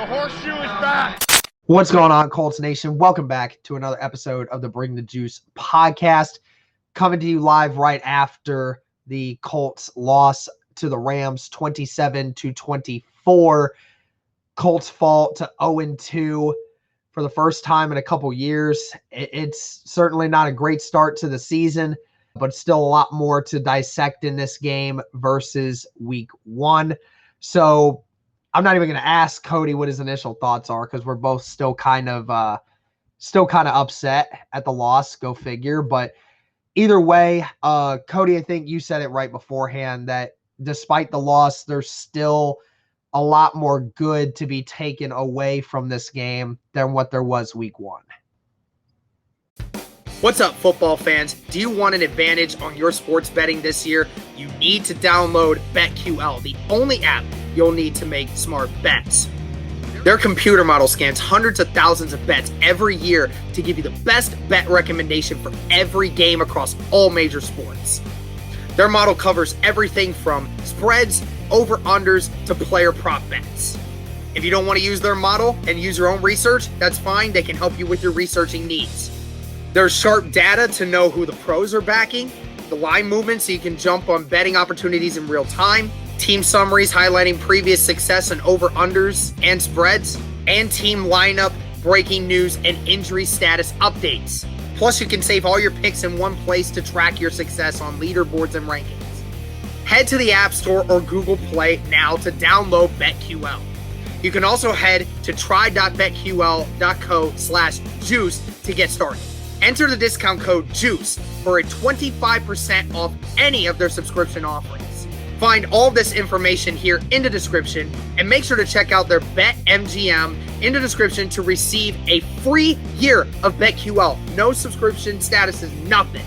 horseshoe is back. What's going on, Colts Nation? Welcome back to another episode of the Bring the Juice podcast. Coming to you live right after the Colts loss to the Rams 27-24. Colts fall to 0-2 for the first time in a couple years. It's certainly not a great start to the season, but still a lot more to dissect in this game versus week one. So I'm not even going to ask Cody what his initial thoughts are because we're both still kind of upset at the loss. Go figure. But either way, Cody, I think you said it right beforehand that despite the loss, there's still a lot more good to be taken away from this game than what there was week one. What's up, football fans? Do you want an advantage on your sports betting this year? You need to download BetQL, the only app you'll need to make smart bets. Their computer model scans hundreds of thousands of bets every year to give you the best bet recommendation for every game across all major sports. Their model covers everything from spreads, over-unders, to player prop bets. If you don't want to use their model and use your own research, that's fine. They can help you with your researching needs. There's sharp data to know who the pros are backing, the line movement so you can jump on betting opportunities in real time, team summaries highlighting previous success and over-unders and spreads, and team lineup, breaking news, and injury status updates. Plus, you can save all your picks in one place to track your success on leaderboards and rankings. Head to the App Store or Google Play now to download BetQL. You can also head to try.betql.co/juice to get started. Enter the discount code JUICE for a 25% off any of their subscription offerings. Find all this information here in the description and make sure to check out their BetMGM in the description to receive a free year of BetQL. No subscription status is nothing.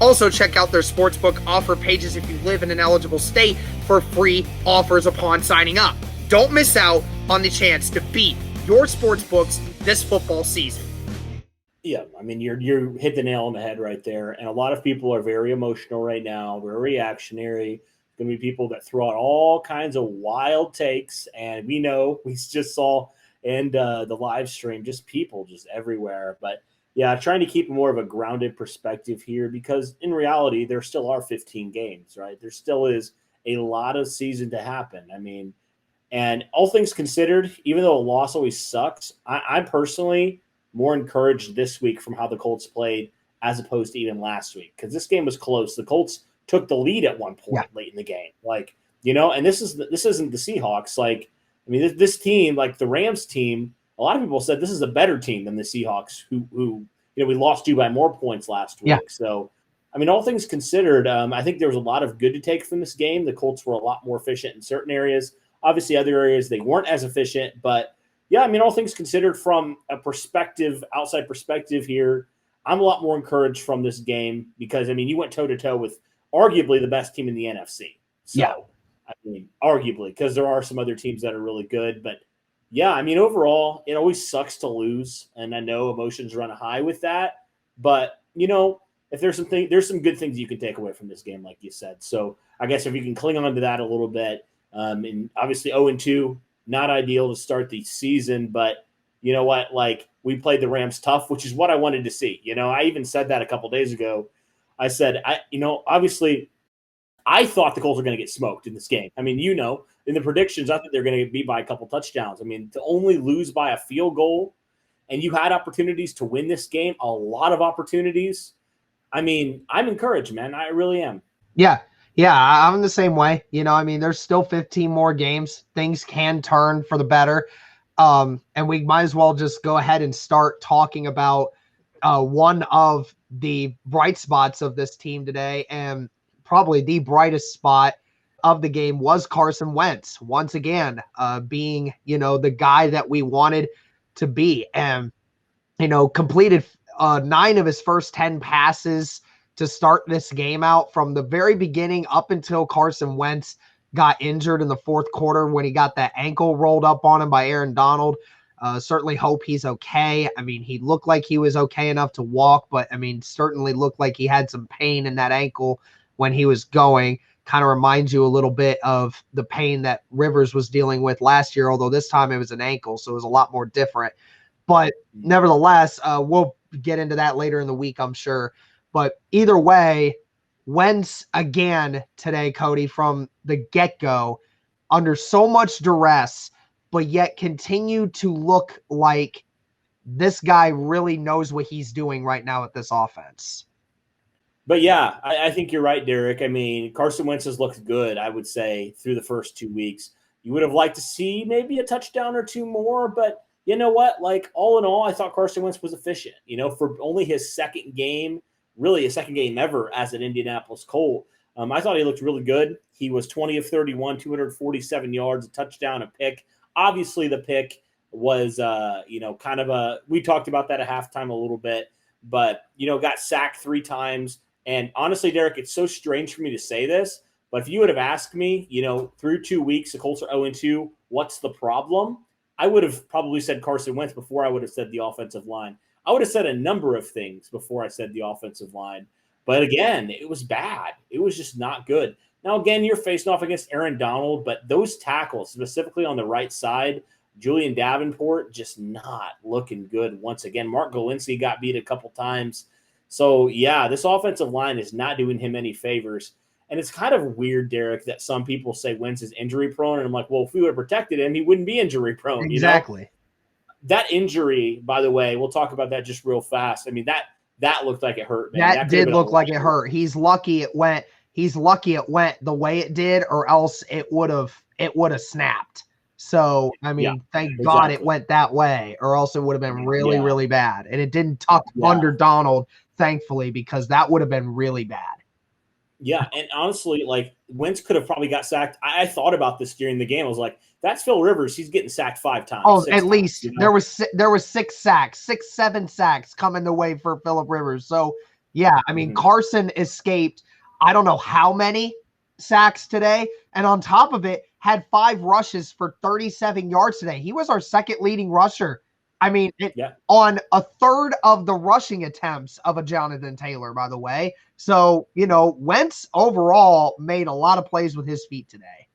Also check out their sportsbook offer pages if you live in an eligible state for free offers upon signing up. Don't miss out on the chance to beat your sportsbooks this football season. Yeah, I mean, you're hit the nail on the head right there. And a lot of people are very emotional right now, very reactionary. Going to be people that throw out all kinds of wild takes. And we just saw in the live stream, just people just everywhere. But yeah, trying to keep more of a grounded perspective here because in reality, there still are 15 games, right? There still is a lot of season to happen. I mean, and all things considered, even though a loss always sucks, I'm personally more encouraged this week from how the Colts played as opposed to even last week because this game was close. The Colts took the lead at one point late in the game, and this isn't the Seahawks. This team, like the Rams team, a lot of people said this is a better team than the Seahawks, who we lost to by more points last week. Yeah. So, I mean, all things considered, I think there was a lot of good to take from this game. The Colts were a lot more efficient in certain areas. Obviously, other areas they weren't as efficient, but yeah, I mean, all things considered from a outside perspective here, I'm a lot more encouraged from this game because, I mean, you went toe-to-toe with arguably the best team in the NFC. So, yeah. I mean, arguably, because there are some other teams that are really good. But, yeah, I mean, overall, it always sucks to lose, and I know emotions run high with that. But, if there's some good things you can take away from this game, like you said. So, I guess if you can cling on to that a little bit, and obviously 0-2, not ideal to start the season, but you know what? We played the Rams tough, which is what I wanted to see. I even said that a couple days ago. I said, obviously, I thought the Colts were going to get smoked in this game. I mean, in the predictions, I think they're going to be by a couple touchdowns. I mean, to only lose by a field goal, and you had opportunities to win this game, a lot of opportunities. I mean, I'm encouraged, man. I really am. Yeah. Yeah, I'm the same way. There's still 15 more games. Things can turn for the better. And we might as well just go ahead and start talking about one of the bright spots of this team today. And probably the brightest spot of the game was Carson Wentz, once again, being, the guy that we wanted to be. And, completed 9 of his first 10 passes to start this game out from the very beginning up until Carson Wentz got injured in the fourth quarter when he got that ankle rolled up on him by Aaron Donald. Certainly hope he's okay. I mean, he looked like he was okay enough to walk, but certainly looked like he had some pain in that ankle when he was going. kind of reminds you a little bit of the pain that Rivers was dealing with last year, although this time it was an ankle, so it was a lot more different. But nevertheless, we'll get into that later in the week, I'm sure. But either way, Wentz again today, Cody, from the get-go, under so much duress, but yet continue to look like this guy really knows what he's doing right now with this offense. But yeah, I think you're right, Derek. I mean, Carson Wentz has looked good, I would say, through the first 2 weeks. You would have liked to see maybe a touchdown or two more, but you know what? Like, all in all, I thought Carson Wentz was efficient, for only his second game, really his second game ever as an Indianapolis Colt. I thought he looked really good. He was 20 of 31, 247 yards, a touchdown, a pick. Obviously, the pick was, kind of we talked about that at halftime a little bit, but, got sacked 3 times. And honestly, Derek, it's so strange for me to say this, but if you would have asked me, through 2 weeks, the Colts are 0-2, what's the problem? I would have probably said Carson Wentz before I would have said the offensive line. I would have said a number of things before I said the offensive line. But again, it was bad. It was just not good. Now, again, you're facing off against Aaron Donald, but those tackles, specifically on the right side, Julian Davenport, just not looking good once again. Mark Golinsky got beat a couple times. So, yeah, this offensive line is not doing him any favors. And it's kind of weird, Derek, that some people say Wentz is injury prone. And I'm like, well, if we would have protected him, he wouldn't be injury prone. Exactly. That injury, by the way, we'll talk about that just real fast. I mean, that looked like it hurt, man. That did look like it hurt. He's lucky it went the way it did, or else it would have snapped. So, I mean, thank God it went that way, or else it would have been really, really bad. And it didn't tuck under Donald, thankfully, because that would have been really bad. Yeah, and honestly, like, Wentz could have probably got sacked. I thought about this during the game. I was like, that's Phil Rivers. He's getting sacked 5 times. Oh, at least there was 6 sacks, 7 sacks coming the way for Phillip Rivers. So, yeah, I mean, Carson escaped, I don't know how many sacks today, and on top of it, had 5 rushes for 37 yards today. He was our second leading rusher. I mean, on a third of the rushing attempts of a Jonathan Taylor, by the way. So, Wentz overall made a lot of plays with his feet today.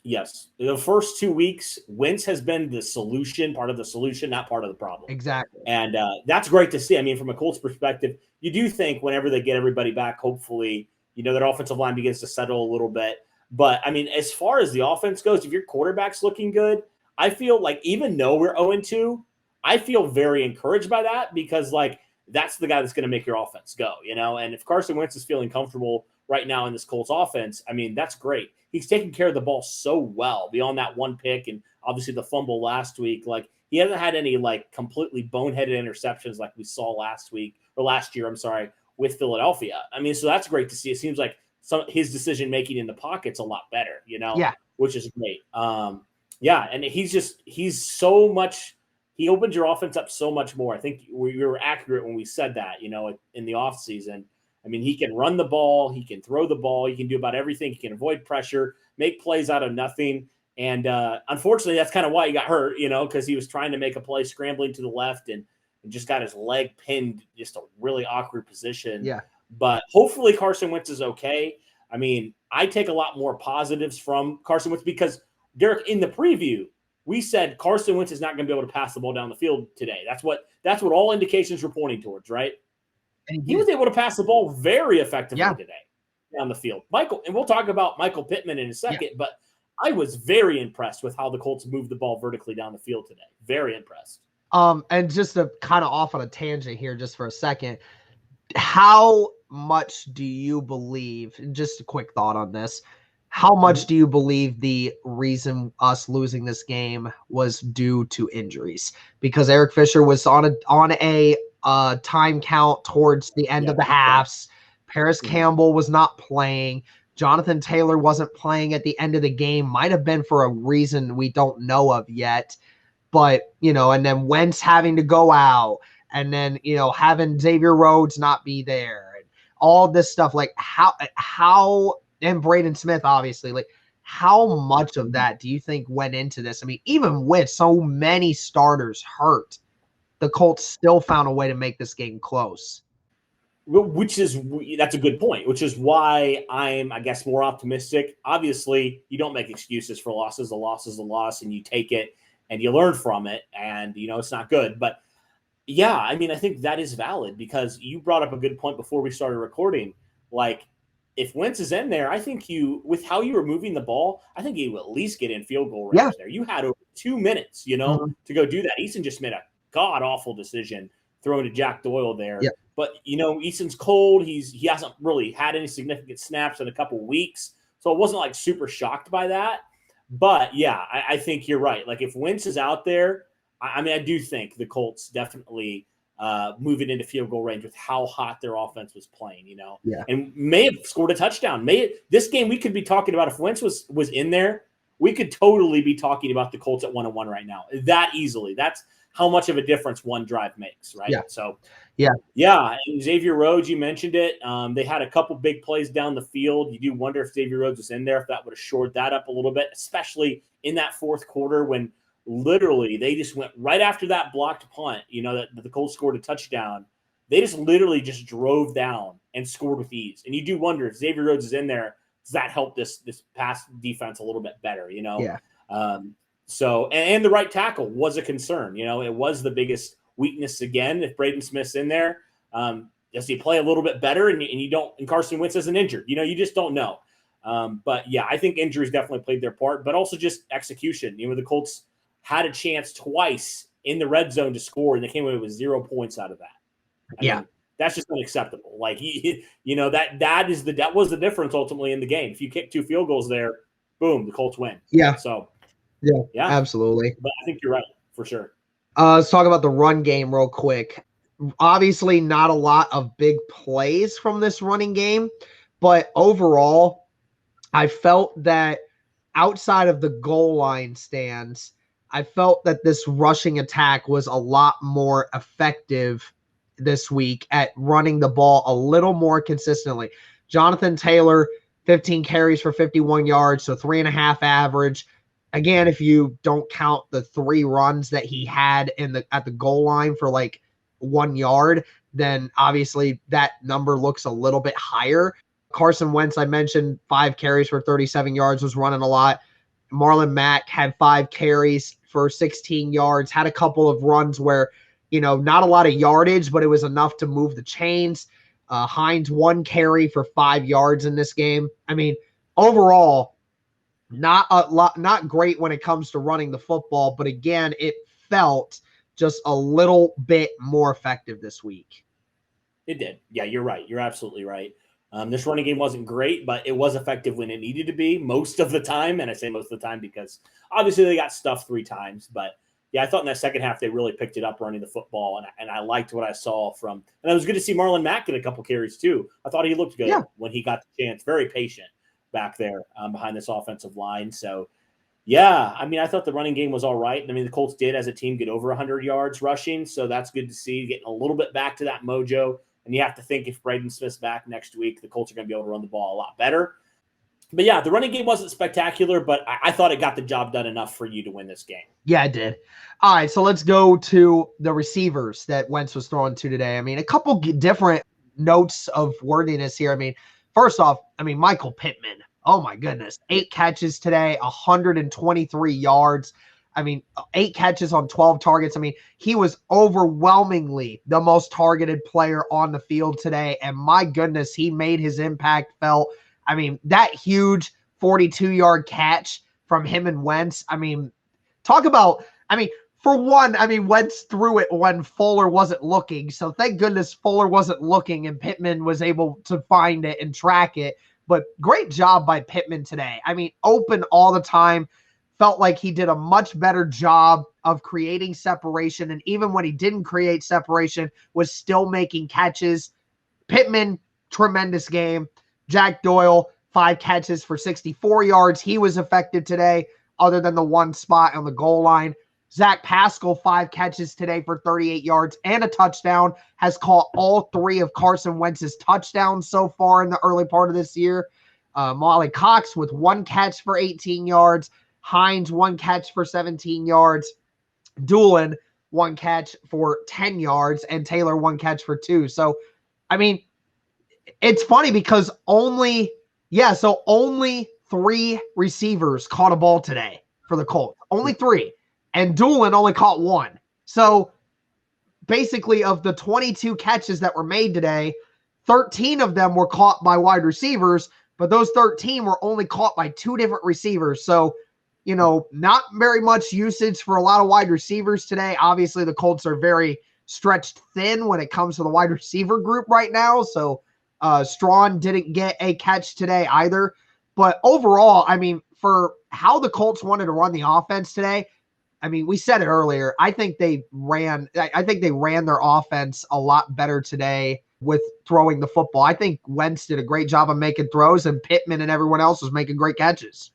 Yes. The first 2 weeks, Wentz has been the solution, part of the solution, not part of the problem. Exactly. And that's great to see. I mean, from a Colts perspective, you do think whenever they get everybody back, hopefully, their offensive line begins to settle a little bit. But, I mean, as far as the offense goes, if your quarterback's looking good, I feel like even though we're 0-2, I feel very encouraged by that because, like, that's the guy that's going to make your offense go, And if Carson Wentz is feeling comfortable right now in this Colts offense, I mean, that's great. He's taking care of the ball so well beyond that one pick and obviously the fumble last week. Like, he hasn't had any, like, completely boneheaded interceptions like we saw last year, with Philadelphia. I mean, so that's great to see. It seems like his decision-making in the pocket's a lot better, which is great. And he's so much – he opened your offense up so much more. I think we were accurate when we said that, in the offseason. I mean, he can run the ball. He can throw the ball. He can do about everything. He can avoid pressure, make plays out of nothing. And unfortunately, that's kind of why he got hurt, because he was trying to make a play scrambling to the left and just got his leg pinned, just a really awkward position. Yeah. But hopefully Carson Wentz is okay. I mean, I take a lot more positives from Carson Wentz because, Derek, in the preview, we said Carson Wentz is not going to be able to pass the ball down the field today. That's what all indications were pointing towards, right? And he was able to pass the ball very effectively today down the field. And we'll talk about Michael Pittman in a second, but I was very impressed with how the Colts moved the ball vertically down the field today. Very impressed. And just to kind of off on a tangent here just for a second, how much do you believe, just a quick thought on this, how much do you believe the reason us losing this game was due to injuries? Because Eric Fisher was on a time count towards the end of the halves. Paris Campbell was not playing. Jonathan Taylor wasn't playing at the end of the game. Might have been for a reason we don't know of yet. But, and then Wentz having to go out, and then, having Xavier Rhodes not be there, and all this stuff, like how and Braden Smith, obviously, like how much of that do you think went into this? I mean, even with so many starters hurt, the Colts still found a way to make this game close. That's a good point, which is why I'm, I guess, more optimistic. Obviously, you don't make excuses for losses. A loss is a loss, and you take it and you learn from it, and it's not good. But yeah, I mean, I think that is valid because you brought up a good point before we started recording. Like, if Wentz is in there, I think with how you were moving the ball, I think you at least get in field goal range there. You had over 2 minutes, to go do that. Eason just made a god awful decision throwing to Jack Doyle there. Yeah. But Eason's cold. He hasn't really had any significant snaps in a couple of weeks, so it wasn't like super shocked by that. But yeah, I think you're right. Like if Wentz is out there, I mean, I do think the Colts definitely move it into field goal range with how hot their offense was playing. And may have scored a touchdown. This game we could be talking about if Wentz was in there, we could totally be talking about the Colts at 1-1 right now. That easily. That's how much of a difference one drive makes, right? Yeah. So, yeah. And Xavier Rhodes, you mentioned it. They had a couple big plays down the field. You do wonder if Xavier Rhodes was in there, if that would have shored that up a little bit, especially in that fourth quarter when literally they just went right after that blocked punt, that the Colts scored a touchdown. They just literally just drove down and scored with ease. And you do wonder if Xavier Rhodes is in there, does that help this pass defense a little bit better, Yeah. So, and the right tackle was a concern. It was the biggest weakness again. If Braden Smith's in there, does he play a little bit better? And Carson Wentz isn't injured. You just don't know. But yeah, I think injuries definitely played their part, but also just execution. The Colts had a chance twice in the red zone to score, and they came away with 0 points out of that. I mean, that's just unacceptable. Like that was the difference ultimately in the game. If you kick 2 field goals there, boom, the Colts win. Yeah. So. Yeah, absolutely. But I think you're right, for sure. Let's talk about the run game real quick. Obviously, not a lot of big plays from this running game, but overall, I felt that outside of the goal line stands, I felt that this rushing attack was a lot more effective this week at running the ball a little more consistently. Jonathan Taylor, 15 carries for 51 yards, so 3.5 average. Again, if you don't count the 3 runs that he had at the goal line for like 1 yard, then obviously that number looks a little bit higher. Carson Wentz, I mentioned, 5 carries for 37 yards, was running a lot. Marlon Mack had 5 carries for 16 yards, had a couple of runs where, not a lot of yardage, but it was enough to move the chains. Hines, 1 carry for 5 yards in this game. I mean, overall, not great when it comes to running the football, but again, it felt just a little bit more effective this week. It did. Yeah, you're right. You're absolutely right. This running game wasn't great, but it was effective when it needed to be most of the time. And I say most of the time because obviously they got stuffed 3 times. But yeah, I thought in that second half they really picked it up running the football. And I liked what I saw from – and it was good to see Marlon Mack get a couple carries too. I thought he looked good when he got the chance. Very patient back there behind this offensive line. So, yeah, I mean, I thought the running game was all right. I mean, the Colts did as a team get over 100 yards rushing, so that's good to see, getting a little bit back to that mojo. And you have to think if Braden Smith's back next week, the Colts are going to be able to run the ball a lot better. But, yeah, the running game wasn't spectacular, but I thought it got the job done enough for you to win this game. Yeah, it did. All right, so let's go to the receivers that Wentz was throwing to today. I mean, a couple different notes of wordiness here. I mean, first off, Michael Pittman, oh my goodness, 8 catches today, 123 yards. 8 catches on 12 targets. He was overwhelmingly the most targeted player on the field today. And my goodness, he made his impact felt. That huge 42-yard catch from him and Wentz. Talk about, for one, Wentz threw it when Fuller wasn't looking. So thank goodness Fuller wasn't looking and Pittman was able to find it and track it. But great job by Pittman today. Open all the time. Felt like he did a much better job of creating separation. And even when he didn't create separation, was still making catches. Pittman, tremendous game. Jack Doyle, 5 catches for 64 yards. He was effective today, other than the 1 spot on the goal line. Zach Pascal, 5 catches today for 38 yards and a touchdown, has caught all 3 of Carson Wentz's touchdowns so far in the early part of this year. Molly Cox with 1 catch for 18 yards. Hines, 1 catch for 17 yards. Doolin, 1 catch for 10 yards. And Taylor, 1 catch for 2. So, it's funny because only 3 receivers caught a ball today for the Colts. Only 3. And Doyle only caught 1. So basically of the 22 catches that were made today, 13 of them were caught by wide receivers, but those 13 were only caught by 2 different receivers. So, not very much usage for a lot of wide receivers today. Obviously, the Colts are very stretched thin when it comes to the wide receiver group right now. So Strawn didn't get a catch today either. But overall, I mean, for how the Colts wanted to run the offense today, I mean, we said it earlier. I think they ran their offense a lot better today with throwing the football. I think Wentz did a great job of making throws, and Pittman and everyone else was making great catches.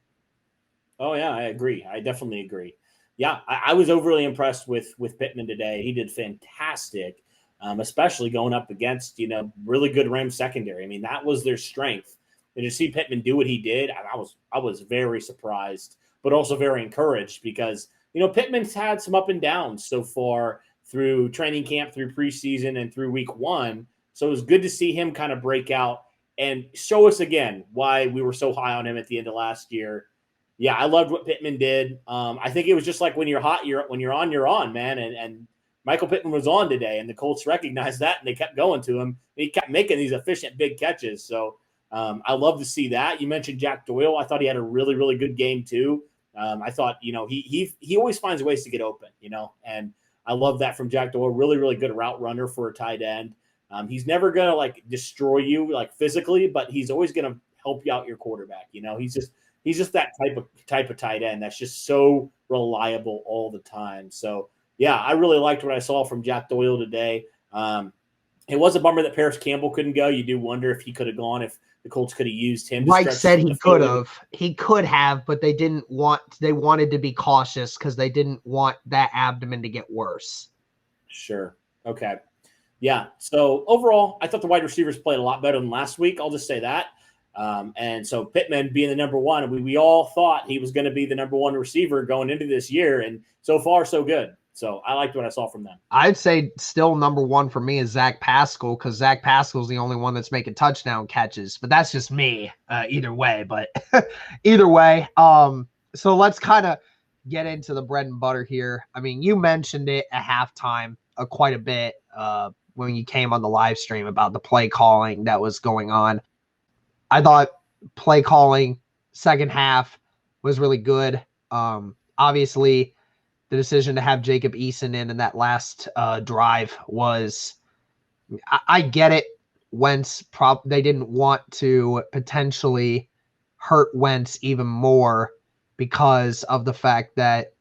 Oh, yeah, I agree. I definitely agree. Yeah, I was overly impressed with Pittman today. He did fantastic, especially going up against, really good Rams secondary. I mean, that was their strength. And to see Pittman do what he did, I was very surprised, but also very encouraged because, Pittman's had some up and downs so far through training camp, through preseason, and through week 1. So it was good to see him kind of break out and show us again why we were so high on him at the end of last year. Yeah, I loved what Pittman did. I think it was just like when you're hot, when you're on, man. And Michael Pittman was on today, and the Colts recognized that, and they kept going to him. He kept making these efficient big catches. So I love to see that. You mentioned Jack Doyle. I thought he had a really, really good game too. I thought, he always finds ways to get open, and I love that from Jack Doyle. Really, really good route runner for a tight end. He's never going to destroy you physically, but he's always going to help you out your quarterback. He's just that type of tight end that's just so reliable all the time. So yeah, I really liked what I saw from Jack Doyle today. It was a bummer that Paris Campbell couldn't go. You do wonder if he could have gone, if the Colts could have used him. Mike said he could have. He could have, but they wanted to be cautious because they didn't want that abdomen to get worse. Sure. Okay. Yeah. So overall, I thought the wide receivers played a lot better than last week. I'll just say that. And so Pittman being the number 1, we all thought he was going to be the number 1 receiver going into this year. And so far, so good. So I liked what I saw from them. I'd say still number 1 for me is Zach Pascal, because Zach Pascal's the only one that's making touchdown catches. But that's just me either way. But either way, so let's kind of get into the bread and butter here. I mean, you mentioned it at halftime quite a bit when you came on the live stream about the play calling that was going on. I thought play calling second half was really good. Obviously, the decision to have Jacob Eason in that last drive was, I get it. Wentz, they didn't want to potentially hurt Wentz even more because of the fact that,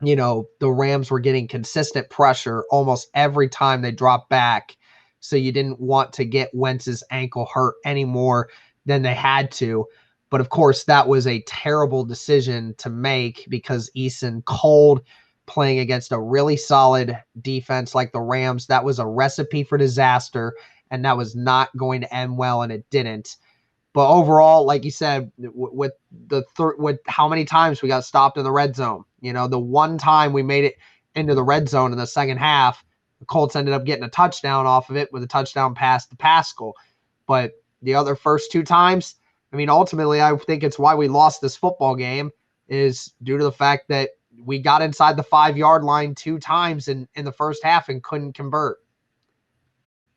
the Rams were getting consistent pressure almost every time they dropped back. So you didn't want to get Wentz's ankle hurt any more than they had to. But of course, that was a terrible decision to make because Eason cold, playing against a really solid defense like the Rams, that was a recipe for disaster, and that was not going to end well, and it didn't. But overall, like you said, with how many times we got stopped in the red zone, the one time we made it into the red zone in the second half, the Colts ended up getting a touchdown off of it with a touchdown pass to Pascal. But the other first 2 times, I mean, ultimately, I think it's why we lost this football game is due to the fact that we got inside the 5-yard line 2 times in the first half and couldn't convert.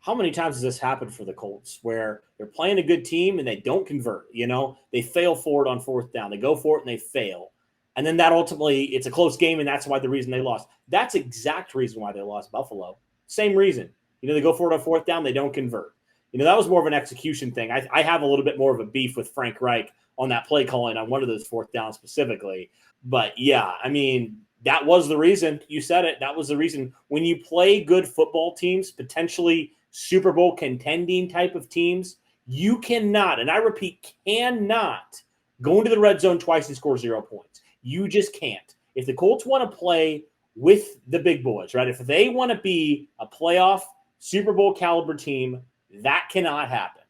How many times has this happened for the Colts where they're playing a good team and they don't convert? They fail for it on 4th down. They go for it and they fail. And then that ultimately, it's a close game, and that's why the reason they lost. That's exact reason why they lost Buffalo. Same reason. They go for it on 4th down, they don't convert. That was more of an execution thing. I have a little bit more of a beef with Frank Reich on that play calling on one of those 4th downs specifically. But yeah, I mean, that was the reason. You said it. That was the reason. When you play good football teams, potentially Super Bowl contending type of teams, you cannot, and I repeat, cannot go into the red zone twice and score 0 points. You just can't. If the Colts want to play with the big boys, right? If they want to be a playoff Super Bowl caliber team, that cannot happen.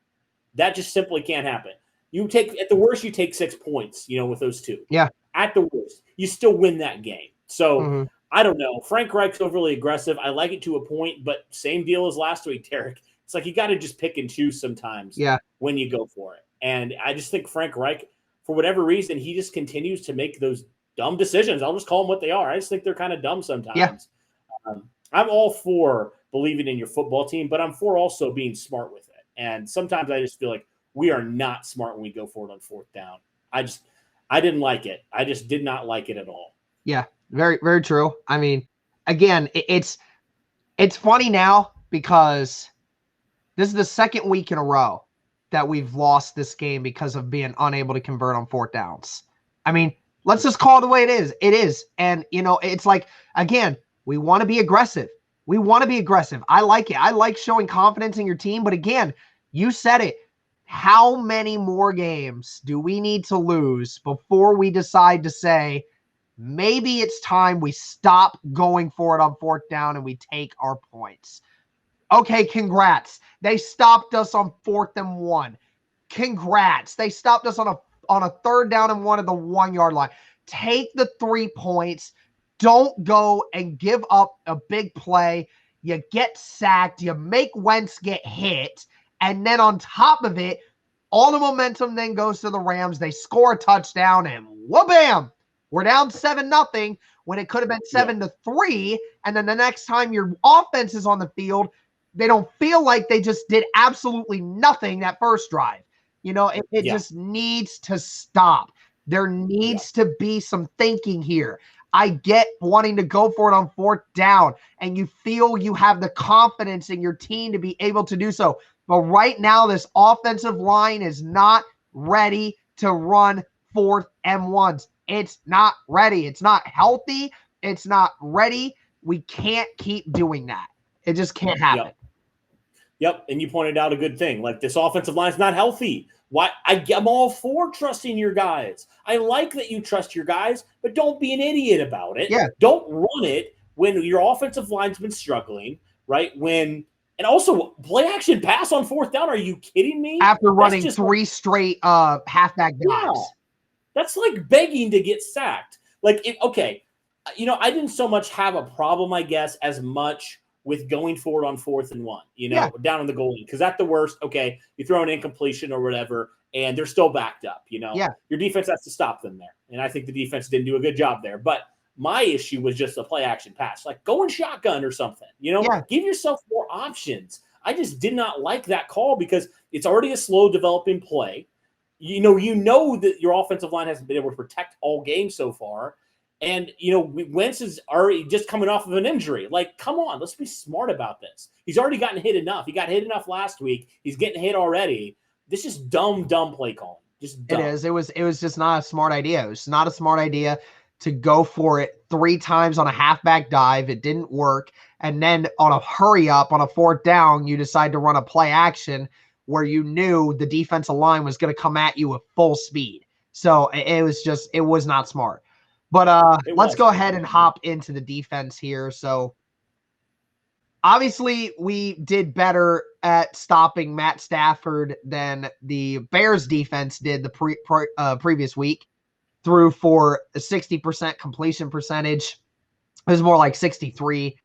That just simply can't happen. At the worst, you take 6 points, with those 2. Yeah. At the worst, you still win that game. So I don't know. Frank Reich's overly aggressive. I like it to a point, but same deal as last week, Derek. It's like you got to just pick and choose sometimes when you go for it. And I just think Frank Reich, for whatever reason, he just continues to make those dumb decisions. I'll just call them what they are. I just think they're kind of dumb sometimes. Yeah. I'm all for believing in your football team, but I'm for also being smart with it. And sometimes I just feel like we are not smart when we go for it on fourth down. I didn't like it. I just did not like it at all. Yeah, very, very true. I mean, again, it's funny now because this is the second week in a row that we've lost this game because of being unable to convert on fourth downs. I mean, let's just call it the way it is. It is. And, it's like, again, we want to be aggressive. We want to be aggressive. I like it. I like showing confidence in your team. But again, you said it. How many more games do we need to lose before we decide to say, maybe it's time we stop going for it on fourth down and we take our points? Okay, congrats. They stopped us on 4th and 1. Congrats. They stopped us on a 3rd down and 1 at the 1 yard line. Take the 3 points. Don't go and give up a big play. You get sacked. You make Wentz get hit. And then on top of it, all the momentum then goes to the Rams. They score a touchdown and wha-bam! We're down 7-0 when it could have been 7-3. And then the next time your offense is on the field, they don't feel like they just did absolutely nothing that first drive. It just needs to stop. There needs to be some thinking here. I get wanting to go for it on 4th down, and you feel you have the confidence in your team to be able to do so. But right now, this offensive line is not ready to run 4th and 1s. It's not ready. It's not healthy. It's not ready. We can't keep doing that. It just can't happen. Yep. And you pointed out a good thing. Like, this offensive line is not healthy. Why? I'm all for trusting your guys. I like that you trust your guys, but don't be an idiot about it. Yeah. Don't run it when your offensive line's been struggling, right? And also play action pass on 4th down. Are you kidding me? After running 3 straight halfback dives. Yeah. That's like begging to get sacked. Like, I didn't so much have a problem, I guess, as much with going forward on 4th and 1, down on the goal line. Because at the worst, you throw an incompletion or whatever, and they're still backed up, Your defense has to stop them there. And I think the defense didn't do a good job there. But my issue was just a play action pass, like go in shotgun or something, give yourself more options. I just did not like that call because it's already a slow developing play. You know that your offensive line hasn't been able to protect all game so far. And, Wentz is already just coming off of an injury. Like, come on, let's be smart about this. He's already gotten hit enough. He got hit enough last week. He's getting hit already. This is dumb play calling. Just dumb. It is. It was just not a smart idea. It was not a smart idea to go for it 3 times on a halfback dive. It didn't work. And then on a hurry up on a 4th down, you decide to run a play action where you knew the defensive line was going to come at you at full speed. So it was not smart. But let's go ahead and hop into the defense here. So obviously we did better at stopping Matt Stafford than the Bears defense did the previous week. Threw for a 60% completion percentage. It was more like 63.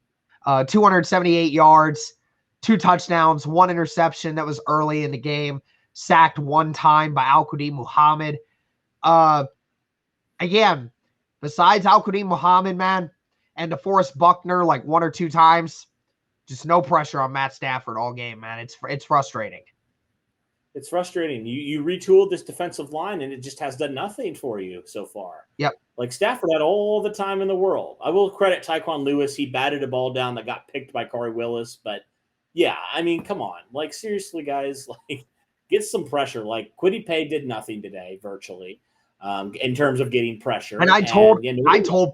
278 yards, 2 touchdowns, 1 interception that was early in the game. Sacked 1 time by Al-Quadin Muhammad. Again, besides Al-Quadin Muhammad, man, and DeForest Buckner like 1 or 2 times, just no pressure on Matt Stafford all game, man. It's frustrating. It's frustrating. You retooled this defensive line, and it just has done nothing for you so far. Yep. Like, Stafford had all the time in the world. I will credit Tyquan Lewis. He batted a ball down that got picked by Corey Willis. But, yeah, I mean, come on. Like, seriously, guys, like, get some pressure. Like, Kwity Paye did nothing today, virtually, in terms of getting pressure. And I told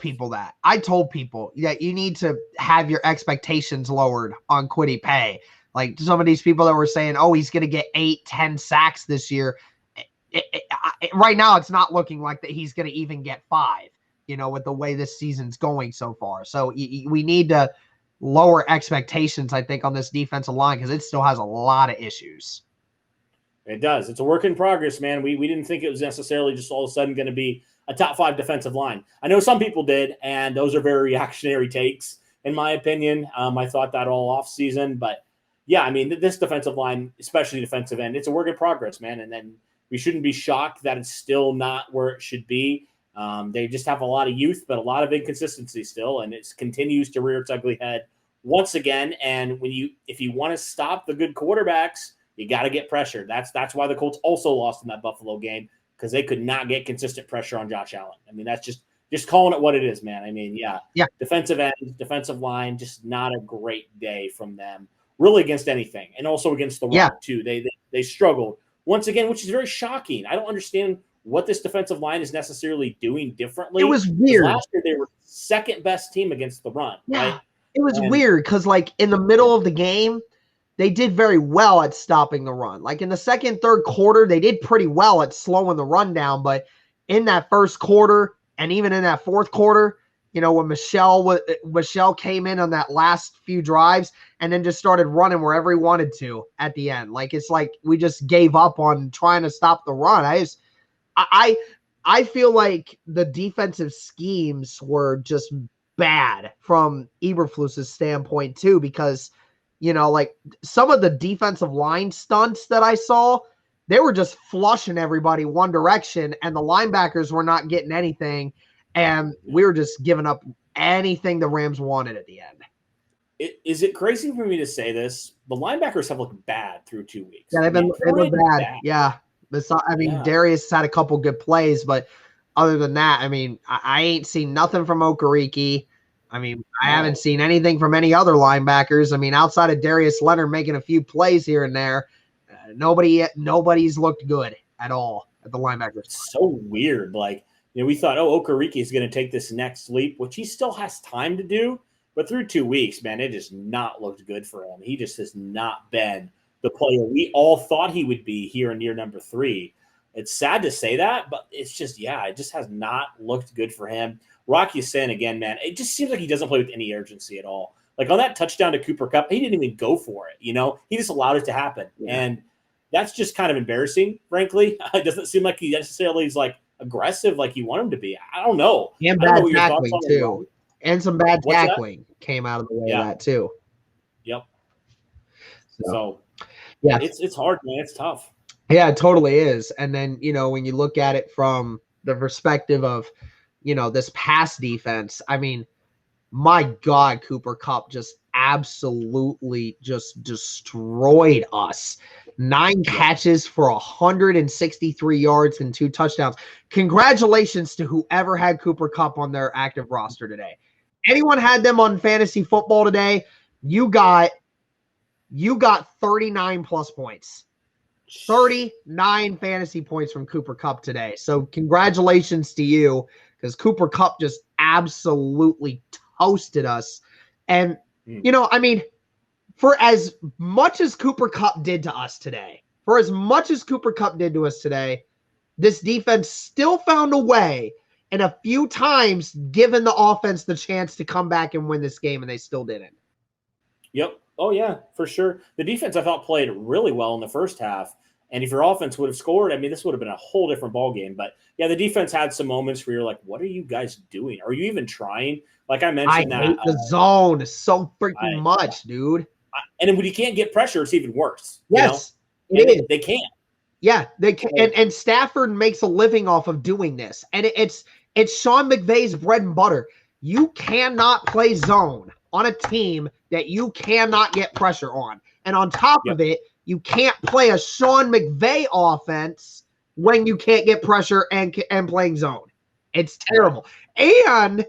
people that. I told people that you need to have your expectations lowered on Kwity Paye. Like, some of these people that were saying, oh, he's going to get 8-10 sacks this year. Right now, it's not looking like that he's going to even get 5, with the way this season's going so far. So we need to lower expectations, I think, on this defensive line because it still has a lot of issues. It does. It's a work in progress, man. We didn't think it was necessarily just all of a sudden going to be a top 5 defensive line. I know some people did, and those are very reactionary takes, in my opinion. I thought that all off season, but yeah, I mean, this defensive line, especially defensive end, it's a work in progress, man. And then we shouldn't be shocked that it's still not where it should be. They just have a lot of youth, but a lot of inconsistency still, and it continues to rear its ugly head once again. And if you want to stop the good quarterbacks, you got to get pressure. That's why the Colts also lost in that Buffalo game, because they could not get consistent pressure on Josh Allen. I mean, that's just calling it what it is, man. I mean, yeah. Defensive end, defensive line, just not a great day from them, really, against anything, and also against the run too. They struggled once again, which is very shocking. I don't understand what this defensive line is necessarily doing differently. It was weird. Last year they were second best team against the run. Yeah, right? It was weird because, like, in the middle of the game, they did very well at stopping the run. Like, in the second, third quarter, they did pretty well at slowing the run down. But in that first quarter and even in that fourth quarter, you know, when Michelle came in on that last few drives and then just started running wherever he wanted to at the end. Like, it's like we just gave up on trying to stop the run. I feel like the defensive schemes were just bad from Eberflus's standpoint too, because, you know, like some of the defensive line stunts that I saw, they were just flushing everybody one direction, and the linebackers were not getting anything, and we were just giving up anything the Rams wanted at the end. Is it crazy for me to say this? The linebackers have looked bad through 2 weeks. Yeah, they've been bad. Yeah. Darius had a couple good plays, but other than that, I mean, I ain't seen nothing from Okereke. I mean, I haven't seen anything from any other linebackers. I mean, outside of Darius Leonard making a few plays here and there, nobody's looked good at all at the linebackers. It's so weird. Like, you know, we thought, Okereke is going to take this next leap, which he still has time to do. But through 2 weeks, man, it just not looked good for him. He just has not been the player we all thought he would be here in year number 3. It's sad to say that, but it's just, it just has not looked good for him. Rocky is saying again, man, it just seems like he doesn't play with any urgency at all. Like on that touchdown to Cooper Kupp, he didn't even go for it. You know, he just allowed it to happen. Yeah. And that's just kind of embarrassing, frankly. It doesn't seem like he necessarily is like aggressive like you want him to be. I don't know. And bad tackling too. And some bad tackling came out of the way of that too. Yep. So yeah, it's hard, man. It's tough. Yeah, it totally is. And then, you know, when you look at it from the perspective of, you know, this pass defense, I mean, my God, Cooper Kupp just absolutely just destroyed us. 9 catches for 163 yards and 2 touchdowns. Congratulations to whoever had Cooper Kupp on their active roster today. Anyone had them on fantasy football today, you got 39 plus points. 39 fantasy points from Cooper Kupp today. So congratulations to you, because Cooper Kupp just absolutely toasted us. And, you know, I mean, for as much as Cooper Kupp did to us today, this defense still found a way, and a few times given the offense the chance to come back and win this game, and they still didn't. Yep. Oh, yeah, for sure. The defense, I thought, played really well in the first half. And if your offense would have scored, I mean, this would have been a whole different ballgame. But, yeah, the defense had some moments where you're like, what are you guys doing? Are you even trying? Like I mentioned, I hate the zone so freaking much, dude. And then when you can't get pressure, it's even worse. Yes, you know? They can't. Yeah, they can. And Stafford makes a living off of doing this. And it's Sean McVay's bread and butter. You cannot play zone on a team that you cannot get pressure on. And on top of it, you can't play a Sean McVay offense when you can't get pressure and playing zone. It's terrible. And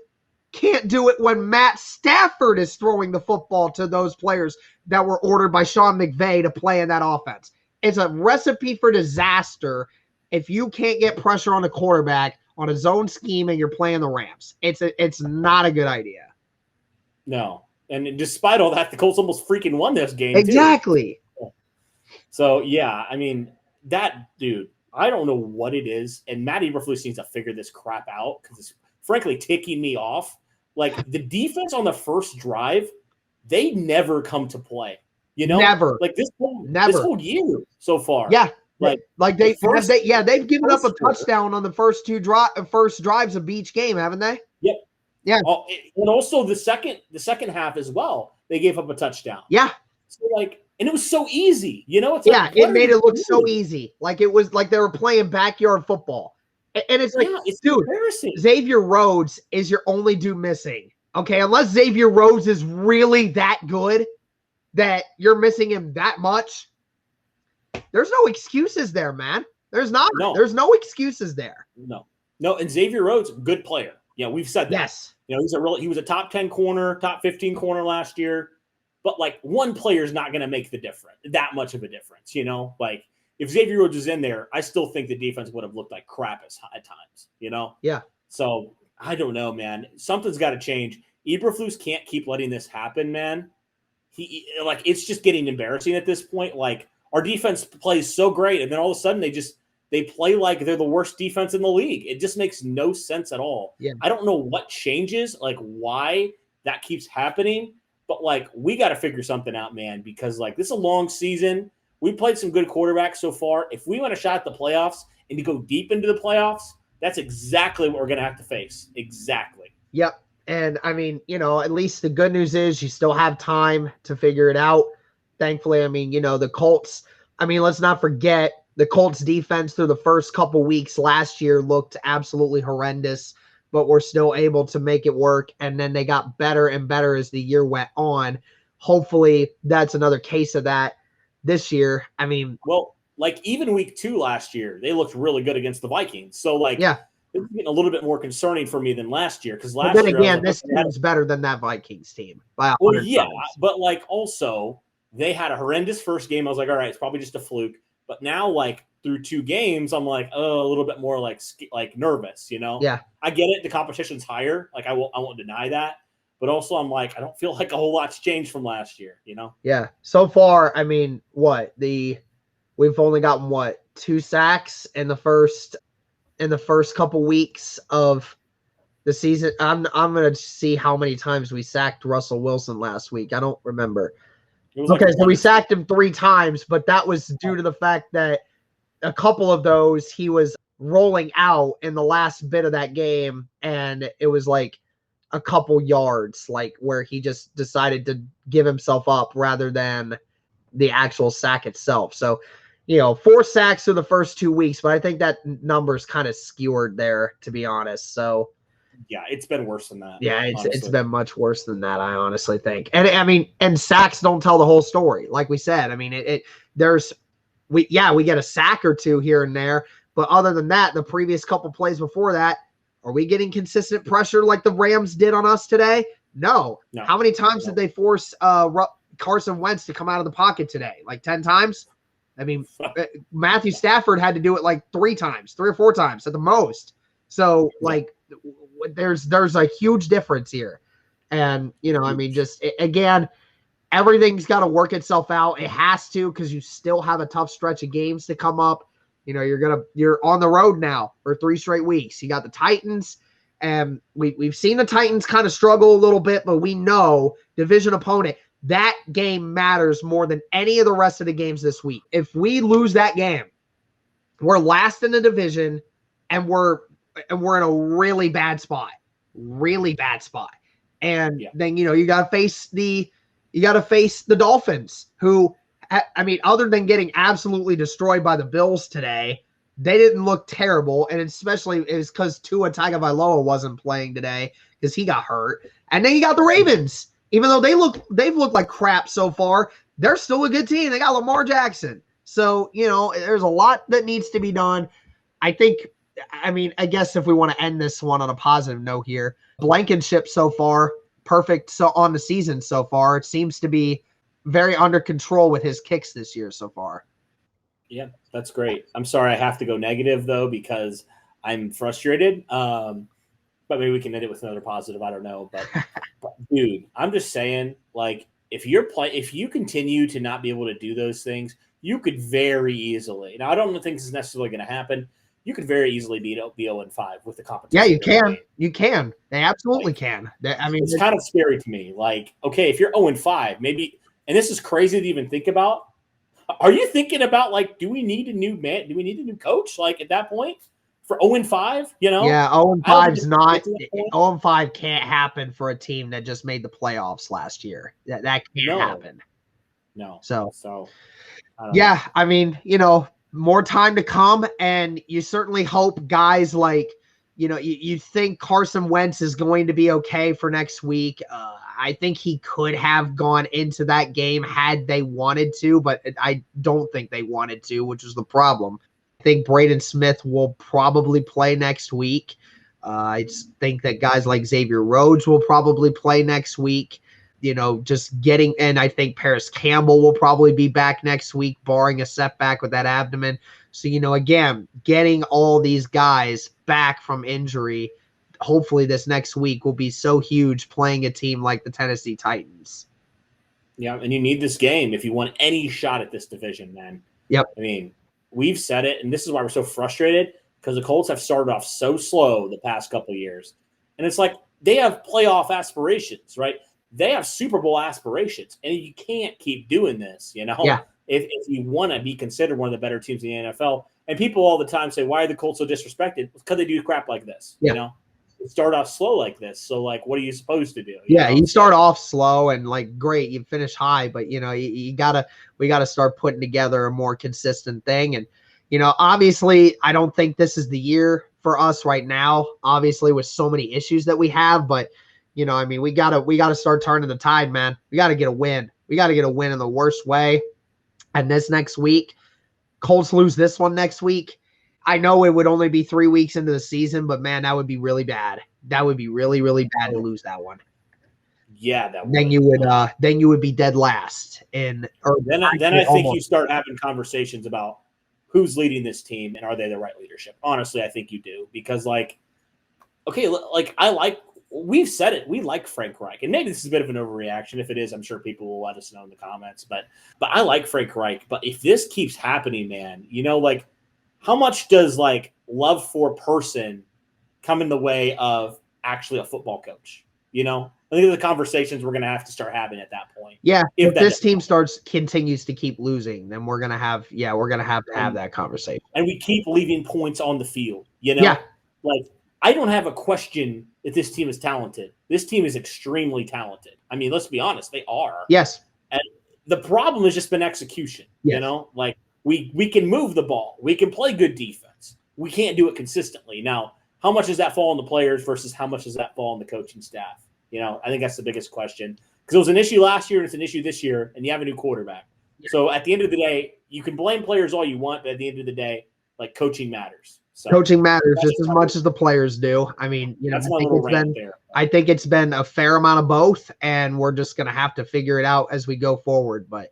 can't do it when Matt Stafford is throwing the football to those players that were ordered by Sean McVay to play in that offense. It's a recipe for disaster if you can't get pressure on the quarterback on a zone scheme and you're playing the Rams. It's not a good idea. No. And despite all that, the Colts almost freaking won this game. Exactly. Too. So, yeah, I mean, that dude, I don't know what it is. And Matt Eberflus needs to figure this crap out because it's frankly ticking me off. Like the defense on the first drive, they never come to play. You know, never. Like this whole year so far. Yeah, they've given up a touchdown on the first first drives of each game, haven't they? Yep. Yeah. And also the second half as well, they gave up a touchdown. Yeah. So like And it was so easy, It's it made it look so easy. Like it was like they were playing backyard football. And it's like, it's dude, embarrassing. Xavier Rhodes is your only dude missing. Okay, unless Xavier Rhodes is really that good that you're missing him that much, there's no excuses there, man. There's not. No. There's no excuses there. No. And Xavier Rhodes, good player. Yeah, we've said that. Yes. He was a top 10 corner, top 15 corner last year. But like one player is not going to make that much of a difference, Like if Xavier Rhodes is in there, I still think the defense would have looked like crap at times, Yeah. So I don't know, man. Something's got to change. Eberflus can't keep letting this happen, man. It's just getting embarrassing at this point. Like our defense plays so great, and then all of a sudden they play like they're the worst defense in the league. It just makes no sense at all. Yeah. I don't know what changes, like why that keeps happening. But, like, we got to figure something out, man, because, like, this is a long season. We played some good quarterbacks so far. If we want a shot at the playoffs and to go deep into the playoffs, that's exactly what we're going to have to face. Exactly. Yep. And, I mean, at least the good news is you still have time to figure it out. Thankfully, I mean, the Colts, let's not forget the Colts defense through the first couple weeks last year looked absolutely horrendous, but we're still able to make it work. And then they got better and better as the year went on. Hopefully that's another case of that this year. Well, like even week 2 last year, they looked really good against the Vikings. So like, yeah, it's getting a little bit more concerning for me than last year. Cause last year, again, this team's better than that Vikings team. By well, yeah, but like also they had a horrendous first game. I was like, all right, it's probably just a fluke. But now, like through 2 games, I'm like, oh, a little bit more like nervous, Yeah, I get it. The competition's higher. Like I won't deny that. But also, I'm like, I don't feel like a whole lot's changed from last year. Yeah. So far, we've only gotten 2 sacks in the first couple weeks of the season. I'm gonna see how many times we sacked Russell Wilson last week. I don't remember. Okay, so we sacked him 3 times, but that was due to the fact that a couple of those he was rolling out in the last bit of that game, and it was like a couple yards, like where he just decided to give himself up rather than the actual sack itself. So, 4 sacks through the first 2 weeks, but I think that number's kind of skewered there, to be honest. So yeah, it's been worse than that. Yeah, it's been much worse than that, I honestly think. And sacks don't tell the whole story. Like we said, we get a sack or 2 here and there, but other than that, the previous couple plays before that, are we getting consistent pressure like the Rams did on us today? No. How many times did they force Carson Wentz to come out of the pocket today? Like 10 times? Matthew Stafford had to do it like 3 or 4 times at the most. So there's a huge difference here. And, again, everything's got to work itself out. It has to, because you still have a tough stretch of games to come up. You're on the road now for 3 straight weeks. You got the Titans, and we've seen the Titans kind of struggle a little bit, but we know division opponent, that game matters more than any of the rest of the games this week. If we lose that game, we're last in the division, and we're in a really bad spot. And then, you got to face the Dolphins, who, other than getting absolutely destroyed by the Bills today, they didn't look terrible. And especially it was because Tua Tagovailoa wasn't playing today because he got hurt. And then you got the Ravens. Even though they've looked like crap so far, they're still a good team. They got Lamar Jackson. So, there's a lot that needs to be done. I guess if we want to end this one on a positive note here, Blankenship so far, perfect on the season so far. It seems to be very under control with his kicks this year so far. Yeah, that's great. I'm sorry I have to go negative, though, because I'm frustrated. But maybe we can end it with another positive. I don't know. But dude, I'm just saying, like, if you continue to not be able to do those things, you could very easily. Now, I don't think this is necessarily going to happen. You could very easily be 0-5 with the competition. Yeah, you can. You can. They absolutely can. It's kind of scary to me. Like, okay, if you're 0-5, maybe, and this is crazy to even think about. Are you thinking about, like, do we need a new man? Do we need a new coach? Like, at that point, for 0-5, Yeah, 0-5's not. 0-5 can't happen for a team that just made the playoffs last year. That can't happen. No. So I don't yeah, know. I mean, more time to come, and you certainly hope guys like, you think Carson Wentz is going to be okay for next week. I think he could have gone into that game had they wanted to, but I don't think they wanted to, which is the problem. I think Braden Smith will probably play next week. I think that guys like Xavier Rhodes will probably play next week. And I think Paris Campbell will probably be back next week, barring a setback with that abdomen. So, again, getting all these guys back from injury, hopefully this next week, will be so huge playing a team like the Tennessee Titans. Yeah, and you need this game if you want any shot at this division, man. Yep. I mean, we've said it, and this is why we're so frustrated, because the Colts have started off so slow the past couple of years. And it's like they have playoff aspirations, right? They have Super Bowl aspirations, and you can't keep doing this, Yeah. If you want to be considered one of the better teams in the NFL. And people all the time say, why are the Colts so disrespected? It's because they do crap like this, They start off slow like this. So, what are you supposed to do? You start off slow and, great, you finish high, but, we got to start putting together a more consistent thing. And, obviously, I don't think this is the year for us right now, obviously, with so many issues that we have, but we gotta start turning the tide, man. We gotta get a win. We gotta get a win in the worst way. And this next week, Colts lose this one next week. I know it would only be 3 weeks into the season, but man, that would be really bad. That would be really, really bad to lose that one. Yeah, then you would be dead last. Then I think you start having conversations about who's leading this team and are they the right leadership. Honestly, I think you do, because we've said it. We like Frank Reich, and maybe this is a bit of an overreaction. If it is, I'm sure people will let us know in the comments. But I like Frank Reich. But if this keeps happening, man, how much does love for a person come in the way of actually a football coach? I think the conversations we're going to have to start having at that point. Yeah, if this team continues to keep losing, then we're going to have to have that conversation. And we keep leaving points on the field. Yeah. I don't have a question that this team is talented. This team is extremely talented. I mean, let's be honest, they are. Yes. And the problem has just been execution. Yes. We can move the ball. We can play good defense. We can't do it consistently. Now, how much does that fall on the players versus how much does that fall on the coaching staff? I think that's the biggest question, because it was an issue last year and it's an issue this year, and you have a new quarterback. Yeah. So at the end of the day, you can blame players all you want, but at the end of the day, coaching matters. So coaching matters just as much as the players do. I mean, I think it's been a fair amount of both, and we're just going to have to figure it out as we go forward. But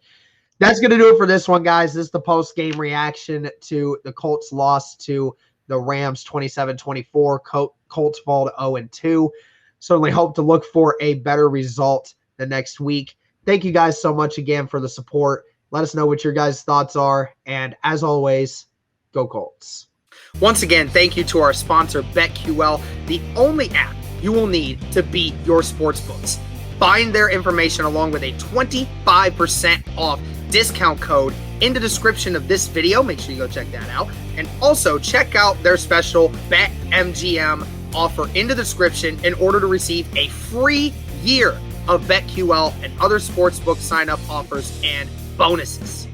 that's going to do it for this one, guys. This is the post-game reaction to the Colts' loss to the Rams 27-24. Colts fall to 0-2. Certainly hope to look for a better result the next week. Thank you guys so much again for the support. Let us know what your guys' thoughts are. And as always, go Colts. Once again, thank you to our sponsor, BetQL, the only app you will need to beat your sportsbooks. Find their information along with a 25% off discount code in the description of this video. Make sure you go check that out. And also check out their special BetMGM offer in the description in order to receive a free year of BetQL and other sportsbook sign-up offers and bonuses.